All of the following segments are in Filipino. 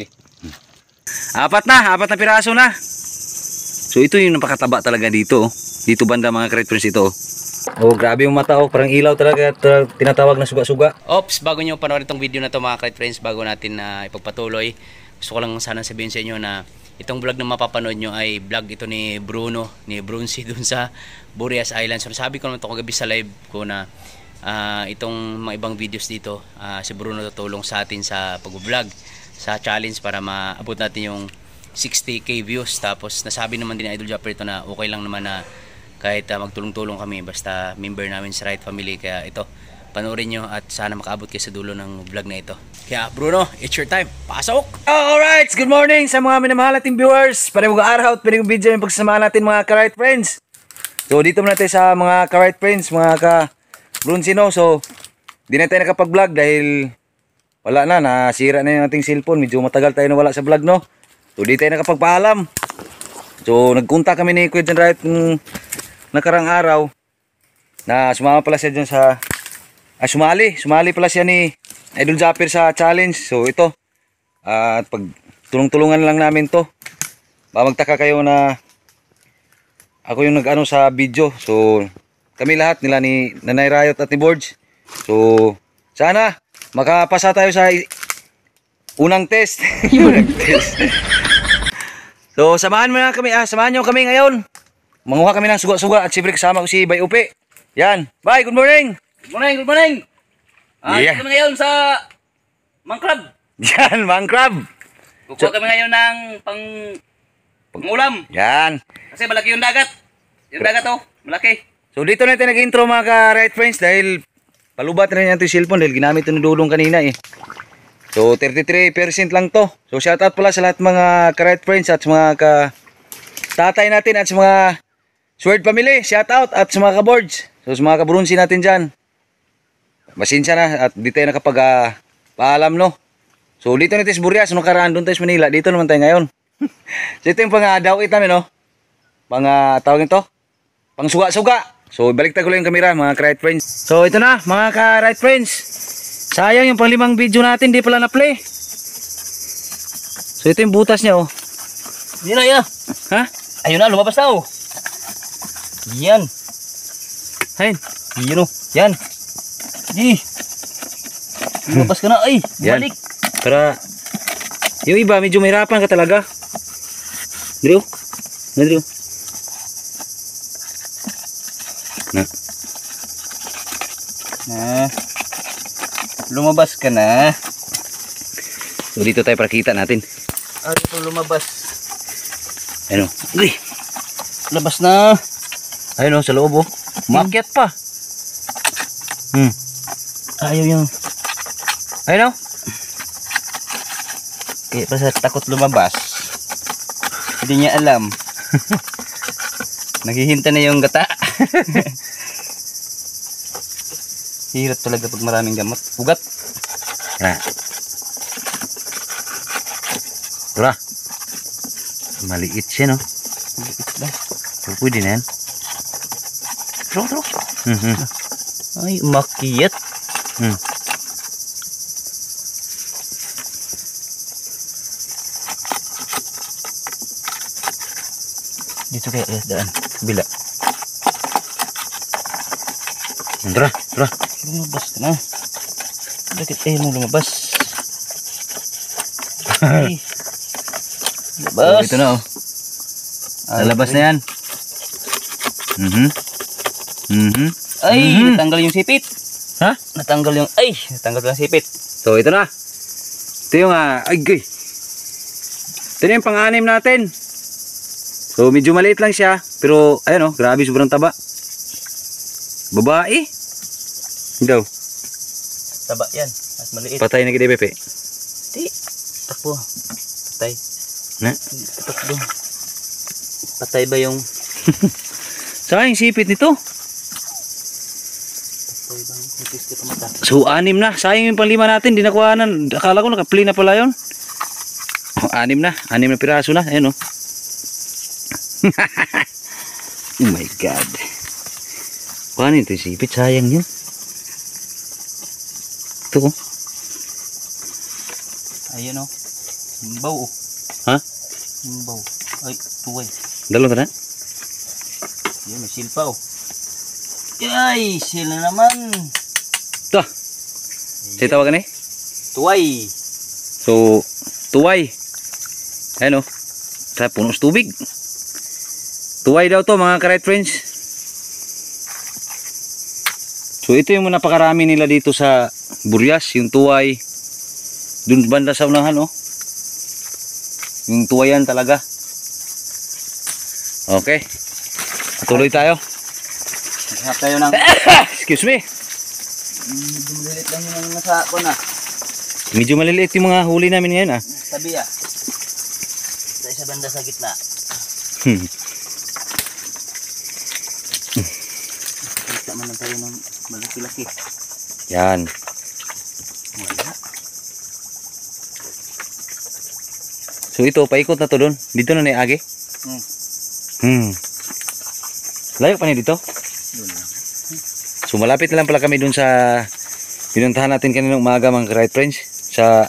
Okay. Apat na piraso na. So ito yung napakataba talaga dito. Dito banda mga Kite Friends ito. Oh, grabe yung mata, oh. Parang ilaw talaga, tinatawag na suga-suga. Ops, bago nyo panoorin itong video na to mga Kite Friends, bago natin ipagpatuloy, gusto ko lang sana sabihin sa inyo na itong vlog na mapapanood nyo ay vlog ito ni Bruno, ni Brunsi dun sa Burias Island. So sabi ko naman ito kagabi sa live ko na itong mga ibang videos dito, si Bruno tutulong sa atin sa pag-vlog, sa challenge para maabot natin yung 60k views. Tapos nasabi naman din ni Idol Japper ito na okay lang naman na kahit magtulong-tulong kami basta member namin sa Right Family. Kaya ito, panoorin nyo at sana makaabot kayo sa dulo ng vlog na ito. Kaya Bruno, it's your time, pasok! Alright, good morning sa mga minamahal nating viewers. Panibong araw at panibong video yung pagsasamahan natin mga ka-Right Friends. So dito muna tayo sa mga ka-Right Friends, mga ka-Brunsino. So di na tayo nakapag-vlog dahil wala na, nasira na yung ating cellphone. Medyo matagal tayo nawala sa vlog, no? So di tayo nakapagpaalam. So nagkunta kami ni Kuya John Right nakarang araw na sumama pala siya dyan sa sumali pala siya ni Idol Japper sa challenge. So ito at pag tulong-tulungan lang namin to. Magtaka kayo na ako yung nag-ano sa video. So kami lahat nila ni Nanay Riot at ni Borge. So sana makapasa tayo sa unang test. Unang test. So samahan nyo kami ngayon. Manguha kami ng suga-suga at siyempre kasama ko si Bay Upe. Yan. Bay, good morning. Good morning, good morning. Yeah. Kami ngayon sa Mangrab. Yan, Mangrab. Kukuha kami ngayon ng pangulam. Yan. Kasi malaki yung dagat. Yung dagat oh, malaki. So dito natin nag-intro mga ka-Right Friends dahil palubat na rin natin yung cellphone dahil ginamit ito ni Dudong kanina eh. So 33% lang to. So shoutout pala sa lahat mga ka-Right Friends at sa mga tatay natin at sa mga Sword Family, shoutout at sa mga ka-Boards. So sa mga ka-Brunsi natin dyan, pasensya na at di tayo nakapag paalam, no. So dito natin sa Burias, nung karaan doon tayo sa Manila, dito naman tayo ngayon. So ito yung pang-dawit namin, no. Tawag nito, pang suga-suga. So balik ko lang yung kamera mga ka-Right Friends. So ito na mga ka-Right Friends. Sayang yung pang-5 video natin, di pala na-play. So ito yung butas niya, oh. Yun na, yun na. Ha? Ayun na, lumabas na oh. Yan. Ayun. Yun oh. Yan. Lumabas ka na, ay. Balik. Para yung iba medyo mahirapan ka talaga. Drew. Drew. Lumabas ka na. So dito tayo para kita natin. Ito lumabas. Ano? Uy. Labas na. Ayun oh, sa loob oh. Makyat pa. Ayaw yung. Ayun oh. Eh, basta takot lumabas. Hindi niya alam. Naghihintay na yung gata. Hirap talaga pag maraming gamot. Ugat. Tara. Tara. Maliit siya, no? Maliit ba? So, pwede na yan. Tro. Ay, makiyat. Dito kaya daan. Bila. Tara. Lumabas ka na. Bakit mo lumabas? Ay. Labas. So, ito na oh. Lalabas na yan. Ay, natanggal yung sipit. Ha? Natanggal yung sipit. So ito na. Ito yung ito na yung pang-anim natin. So medyo maliit lang siya. Pero ayun oh, grabe sobrang taba. Babae. Daw. Taba yan. At maliit. Patay na kita Pepe. Di. Takbo. Patay. Na? Takbo. Patay ba yung Saan yung sipit nito? So 6 na. Sayang yung pang 5 natin. Di nakuhanan. Akala ko naka-play na pala yun. Oh, 6 na. 6 na piraso na. Ayan oh. Oh my God. Paano ito yung sipit? Sayang yun. Ito ko. Ayun oh. Imbaw oh. Ha? Imbaw. Ay, tuway. Dalo na? Yun, may silpa oh. Ay, sila naman. Ito. Sige tawagan eh. Tuway. So, tuway. Ayan o. Sa puno sa tubig. Tuway daw to mga ka-right friends. So, ito yung napakarami nila dito sa Burias. Yung tuway. Dun banda sa unahan o. Yung tuwayan talaga. Okay. Tuloy tayo. Hanap tayo ng... Excuse me. Dumilit lang yung nasa ako na. Medyo maliliit yung mga huli namin ngayon ah. Tabi ah. Tayo sa banda sa gitna. Kita man lang tayo ng malaki-laki. Yan. Wala. So ito, paikot na to doon. Dito na niagi. Layo pa niya dito. So malapit na lang pala kami doon sa pinuntahan natin kaninang umaga mga right friends. Sa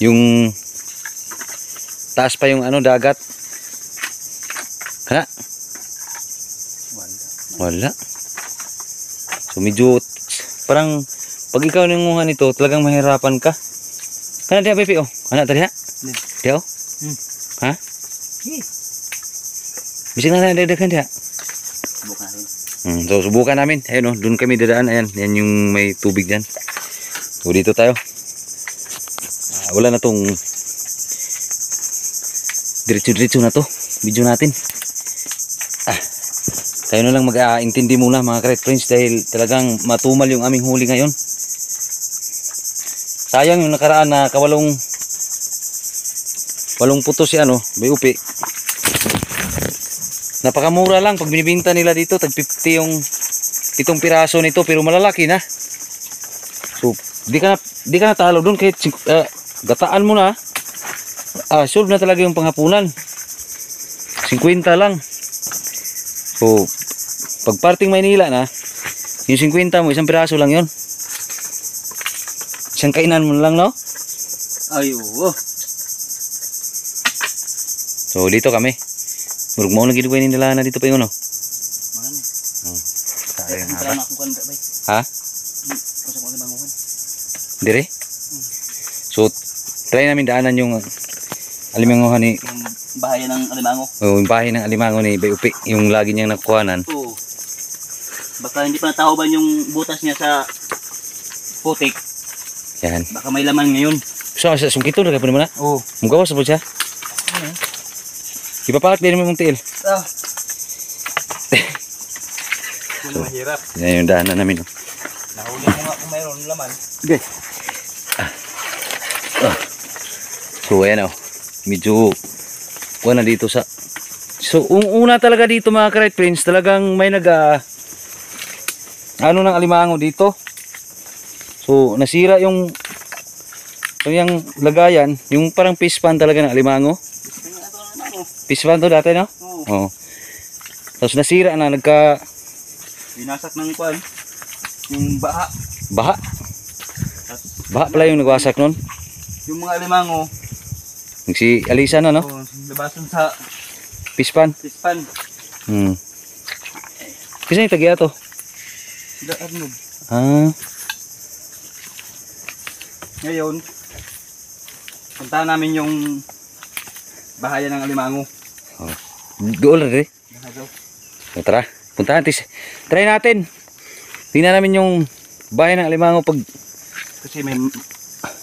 yung taas pa yung ano dagat. Kana? Wala. So medyo parang pag ikaw nangunguha nito talagang mahirapan ka. Kana diha Pepe oh. Ana tadi ha? Diha oh. Ha? Bising na dadakan diha. Subukan natin. So subukan namin. Ayun oh, doon kami dadaan. Ayan, yan yung may tubig diyan. So dito tayo. Wala na tong diretso-diretso na to. Video natin. Tayo na lang mag-aintindi muna mga ka-right friends dahil talagang matumal yung aming huli ngayon. Sayang yung nakaraan na walong puto si ano, bayupi. Napakamura lang pag binibenta nila dito, tag 50 yung 7 piraso nito pero malalaki na. So, di ka na talo doon kahit gataan mo na. Solve na talaga yung panghapunan. 50 lang. So, pag parting Maynila na, yung 50 mo, 1 piraso lang yun. Isang kainan mo lang, no? Ay, oo. So, dito kami. Murag mo lagi duway nila na dito pa yung ano. Mana? Sayang nga ba? Tara na akong kanda, bay. Ha? Kasi ko limanguhan. Dire? So, try namin daanan yung alimangohan ni Yung bahayan ng alimango. yung bahay ng alimango ni Bayupi, yung lagi niyang nakuhanan. Oo. Baka hindi pa natahuban yung butas niya sa putik. Yan. Baka may laman ngayon. So, sa sungkito na kayo mo na. Oo. Mugawas sa po siya. Ipapalat din mo mong tiil. Ah. Hindi mahirap. Yan yung daanan namin. Oh. Nahuli mo nga kung mayroon laman. Okay. So, ayan oh. Medyo na dito sa... So, una talaga dito mga ka-right friends, talagang may ano ng alimango dito. So, nasira yung lagayan, yung parang fish pan talaga ng alimango. Fish pan to dati, no? Oo. Oh. Tapos nasira na, Binasak ng kwan. Yung baha. baha. Baha pala yung nagwasak nun. Yung mga alimango. Si Alisa na, no? Labasan sa Fish pan. pispan. Kasi yung tagya to. Arnold. Ngayon, puntahan namin yung bahayan ng alimango. Doon lang rin. Tara, puntahan. Try natin. Tingnan namin yung bahay ng alimango pag... Kasi may...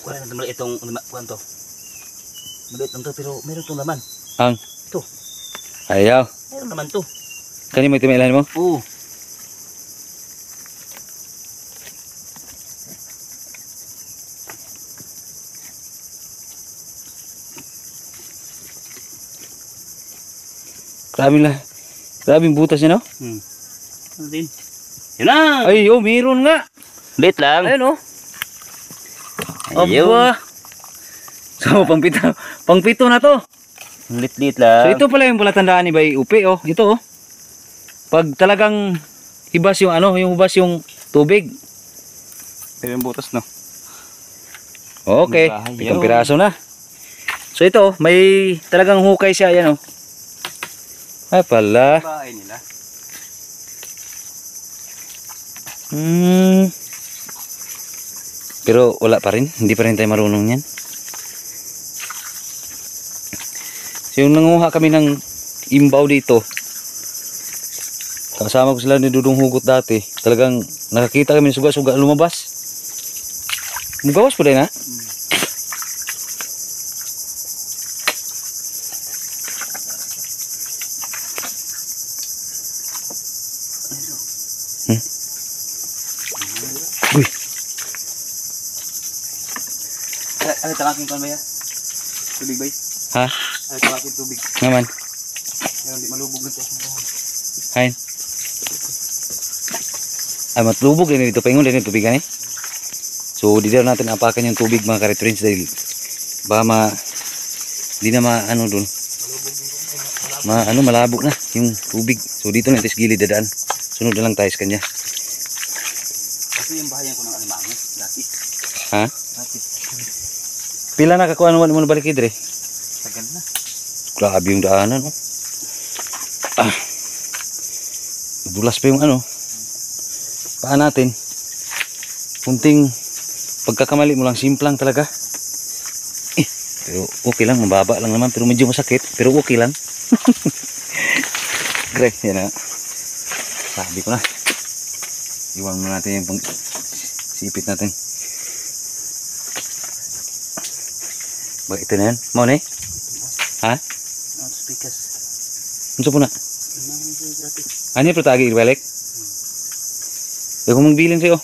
Wala na maliit itong... Kuhan to. Maliit lang to pero meron itong laman. Ang? Ito. Ayaw. Meron naman to. Kani mo itimailan mo? Oo. Grabing butas niya, no? Ano din? Yun na! Ay, oh, meron nga. Lit lang. Ayun, oh. Ayun. Aba. So, pangpito na to. Lit-lit So, lang. ito pala yung palatandaan ni Bay Upi, oh. Ito, oh. Pag talagang hibas yung hubas yung tubig. Pero yung butas, no? Okay, Bahay, pitong yun. piraso na. So ito, may talagang hukay siya, yan oh. Ay pala. Bahay nila. Pero wala pa rin, hindi pa rin tayo marunong yan. So yung nanguha kami ng imbaw dito, kasama ko sila ni Dudong Hugot dati, talagang nakakita kami ng suga-suga lumabas. Mugawas po din ha? Uy, Ay, tamakin ko ba yan? Tubig ba? ha? Ay, tamakin tubig. Naman. Kaya hindi malubog na ito. Hain. Ay, matlubog din dito. Paingon din yung tubigan eh. So, di daw natin apakan yung tubig mga ka-reference dahil baka di na ano dun. Malabo na yung tubig. So, dito na ito sa gilid dadaan. Sunod na lang tayo sa kanya. Kasi yung bahayan ko ng alimango, dati. Ha? Dati. Pila na kakuha naman mo na balik idre? Tagal na. Grabe yung daanan. Oh. Dulas pa yung ano. Paan natin. Kunting pagkakamali mo lang, simplang talaga. Pero okay lang, mababa lang naman. Pero medyo masakit. Pero okay lang. Great, yan na. Sabi ko na. Iwan mo natin yung sipit natin. Bakit ito na yan? Mau na eh? Ha? Speakers. Ano po na? Ano yung protagi ibalik? Huwag kong magbilin sa'yo.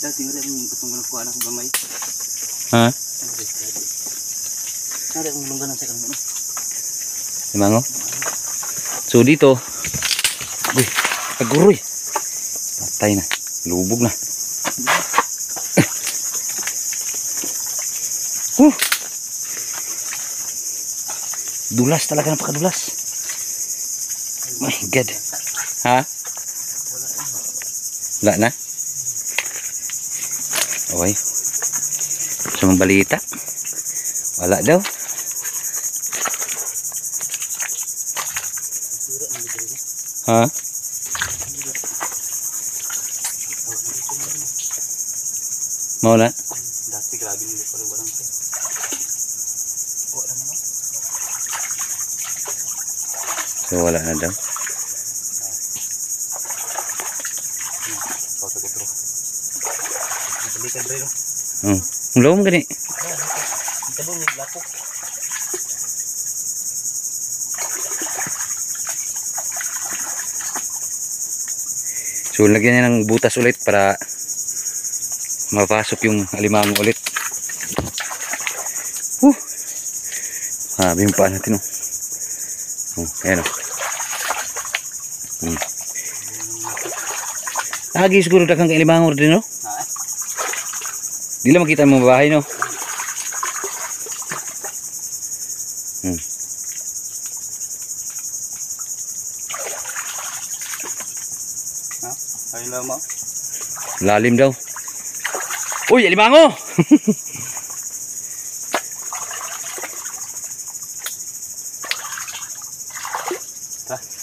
Dati nga rin itong kuha na kong gamay. Ha? Nari akong lunggan sa kanila. Limango? So dito, uy, aguroy. Patay na. Lubog na. Dulas talaga, napakadulas. My God. Ha? Wala na? Okay. Sa mga balita. Wala daw. Ha? Mau na? Dati grabe nila pero walang siya. Wala naman. So wala na daw. Foto ko bro. Balikan bro. Ang lawom gani. Ito bro, may lapok. So lagyan niya ng butas ulit para mapasok yung alimango ulit. Habi yung paa natin oh. Ayan oh. Lagi siguro dagang alimango din no. Di lang makita mo bahay no. Ay lang mo. Lalim daw. Uy, alimango!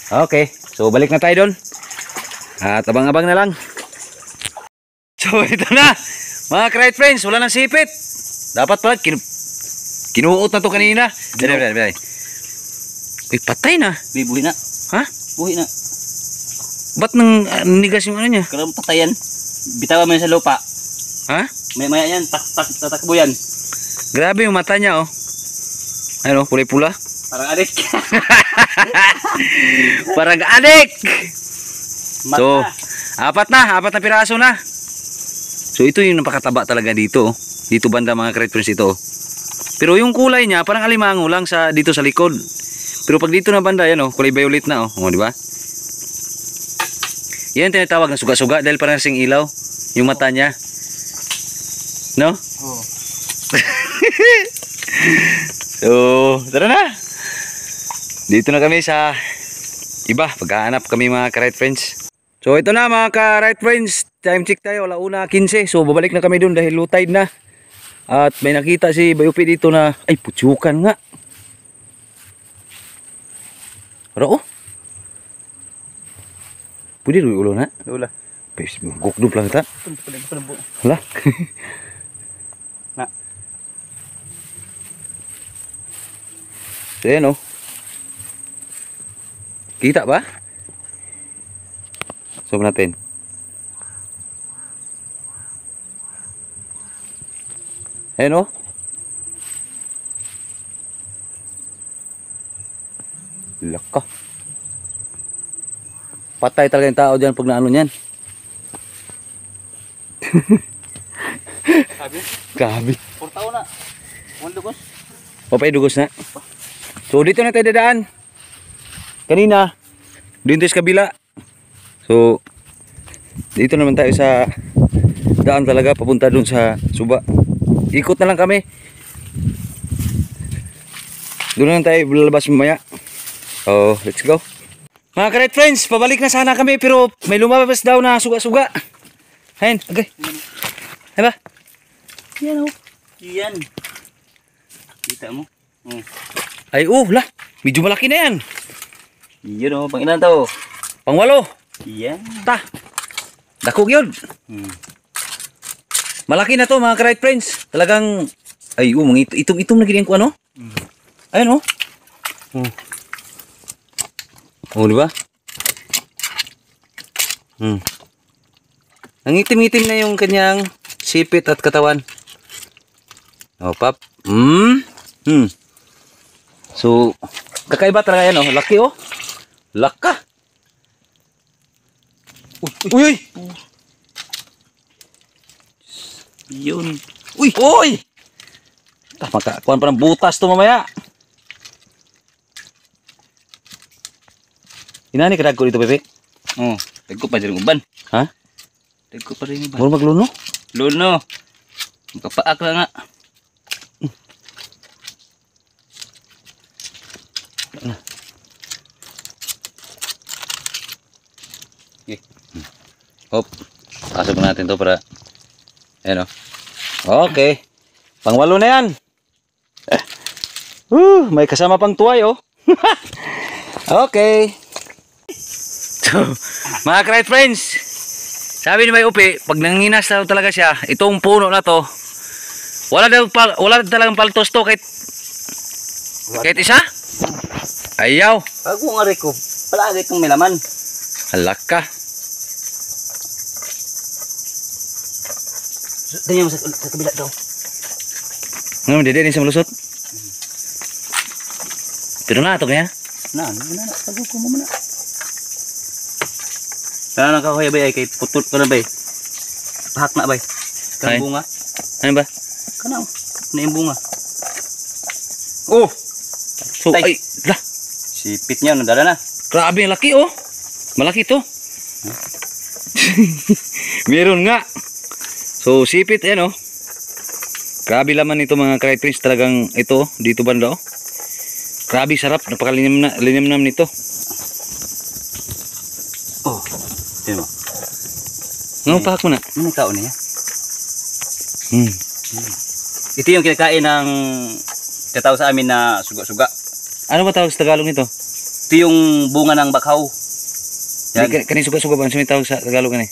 Okay, so balik na tayo doon. At abang-abang na lang. So ito na, mga Krite friends, wala nang sipit. Dapat pala, kinuot na to kanina. Dali. Uy, patay na. Buhi na. Ha? Buhi na. Ba't nang nigas yung ano niya? Karang patayan. Bitawan mo yan sa lupa. Ha? Maya yan, tatakbo yan. Grabe yung mata niya oh. Ano, pula-pula. Parang adik. Parang adik. Mata. So, apat na piraso na. So ito yung napakataba talaga dito. Dito banda mga Krite friends ito. Pero yung kulay niya parang alimango lang sa dito sa likod. Pero pag dito na banda yan oh, kulay violet na oh. Oh, di ba? Yan tinatawag na suga-suga dahil parang sing ilaw yung mata niya. No? Oh. So, tara na. Dito na kami sa iba, paghahanap kami mga Krite friends. So ito na mga ka-right friends, time check tayo, 1:15. So babalik na kami dun dahil low tide na. At may nakita si Bayupi dito na, ay putsukan nga. Ano oh? Pwede rin ulo na? Wala. Pwede gukdup lang ita. Hala. Na. So yan oh. Kita ba? Zoom natin. Ayan o. Laka. Patay talaga yung tao dyan pag naano niyan. Sabi? Grabe. 4 taon na. One dugos. Papay dugos na. So dito na tayo dadaan. Kanina, dito sa kabila. So, dito naman tayo sa daan talaga papunta dun sa Suba. Ikot na lang kami. Doon lang tayo lalabas mamaya. So, let's go. Mga ka-right friends, pabalik na sana kami pero may lumabas daw na suga-suga. Ayan, okay. Diba? Yan o. Yan. Kita mo? Ay, lah. Medyo malaki na yan. Yan o. Pang ilan to? Pang-8. Yan. Ta. Dakog yun. Malaki na to mga ka-right friends. Talagang, ay, mga itom-itom na ganyan ko ano. Ayun oh. Oh, di ba? Ang itim-itim na yung kanyang sipit at katawan. Oh, pap. So, kakaiba talaga yan oh. Laki oh. Laka. Uy! Yun. Uy! Uy! Makakuhan pa ng butas to mamaya. Inani kadag ko dito, Pepe? Oh, tagko pa dyan uban. Ha? Tagko pa rin uban. Muro magluno? Luno. Magkapaak lang nga. Okay. Hop. Pasok natin to para ayan o. Okay. Pang-8 na yan. May kasama pang tuway oh. Okay. So, mga ka-right friends, sabi ni May Upi, pag nanginas daw talaga siya, itong puno na to, wala talagang paltos to kahit isa. Ayaw. Ako nga rin ko. Palagi kong may laman. Halak ka. Ganyan mo sa kabila daw. Ngayon, dede sa malusot. Pero na ito kaya? Na. Pagod ko mo muna. Kaya na kahoy bay ay kay putol ka na bay. Pahak na bay. Ay. Kanang bunga. Ano ba? Kanang. Na yung bunga. Oh! So, Tay. ay, lah. Sipit niya. Nadala na. Grabe, ang laki oh. Malaki to. Meron nga. So, sipit yan oh. Grabe laman ito mga ka-right friends. Talagang ito, dito banda oh. Grabe, sarap. Napakalinim nito. Oh. Tignan mo. Ngayon, pahak mo na. Ano yung kaon niya? Hmm. Ito yung kinakain ng tinatawag sa amin na suga-suga. Ano ba tawag sa Tagalog nito? Ito yung bunga ng bakhaw. Yan. Kanin suga-suga ba? Ano tawag sa Tagalog kan eh?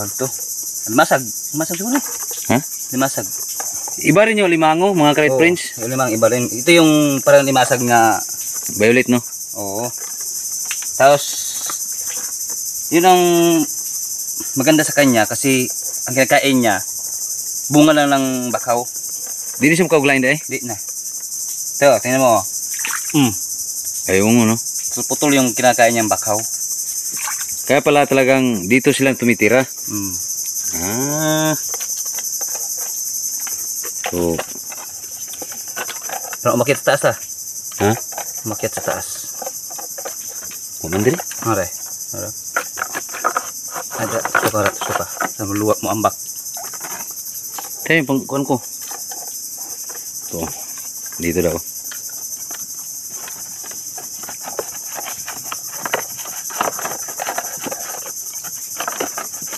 Ano to? Limasag. Limasag siguro. Ha? Limasag. Iba rin yung limango, mga ka-right friends. Yung limang iba rin. Ito yung parang limasag nga. Violet, no? Oo. Tapos, yun ang maganda sa kanya kasi ang kinakain niya, bunga lang ng bakaw. Di rin siya makauglayin da eh. Di na. Ito, tingnan mo. Ayaw mo, no? Putol yung kinakain niyang bakaw. Kaya pala talagang dito silang tumitira. Ah. So, pero umakyat sa taas ah. ha? Umakyat sa taas. Kumandiri? Aray. Aray. Ada, suka. Sa luwak mo ambak. Kaya yung pangkuhan ko. Ito. Dito daw.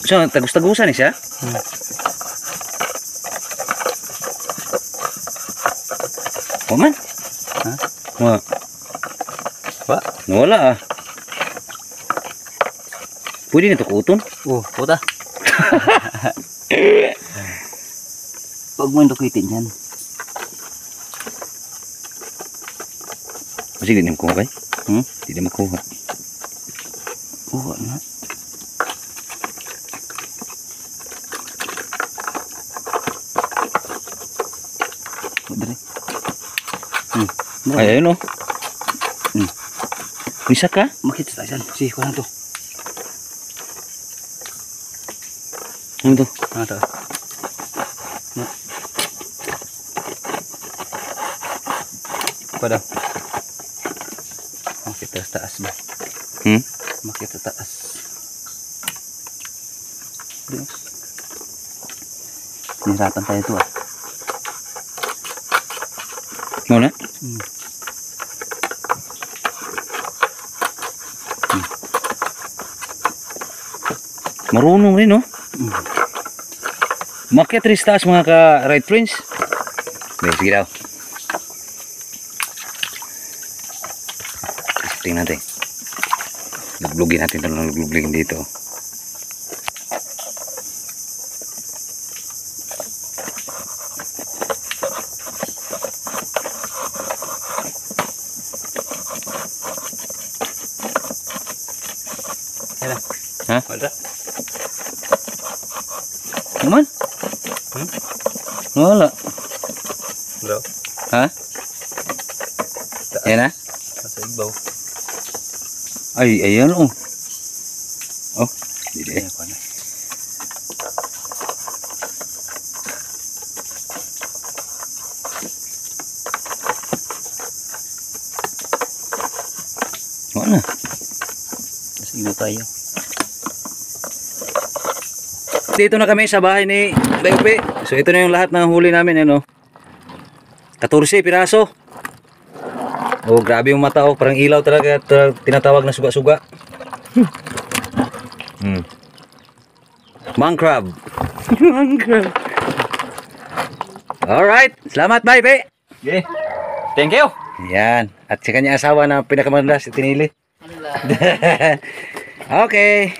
So, tagus-tagusan ni siya? O man? Ha? Wa. Wa? Wala ah. Pwede nito kuton? Oh, puta. Pag mo ndukitin yan. Kasi di na makuha kay? Di na makuha. Oo na. Dali. Ay, ayun o. Hmm. Isa ka? Makita tayo dyan. Sige, kuha na to. Ano to? Ano to? Pada. Makita sa taas ba? Makita taas. Nihirapan tayo ito ah. Muna? Marunong rin, no? Makiat rin sa taas mga ka-right friends. Okay, sige daw. Tingnan natin. Luglugin natin ito ng luglugin dito. Yan ah. Ha? Wala. Naman? Wala. Bro. Ha? Yan na? Nasa igbaw. Ay, ayan oh. Oh, hindi. Ayan ko na. Wala. Nasa igbaw tayo. Dito na kami sa bahay ni Dayupi. So ito na yung lahat ng huli namin, ano. 14 piraso. Oh, grabe yung mata oh, parang ilaw talaga at tinatawag na suga-suga. Mang crab. Mang crab. Alright, salamat bye, Pe. Okay. Thank you. Yan, at si kanyang asawa na pinakamandas, tinili. Okay.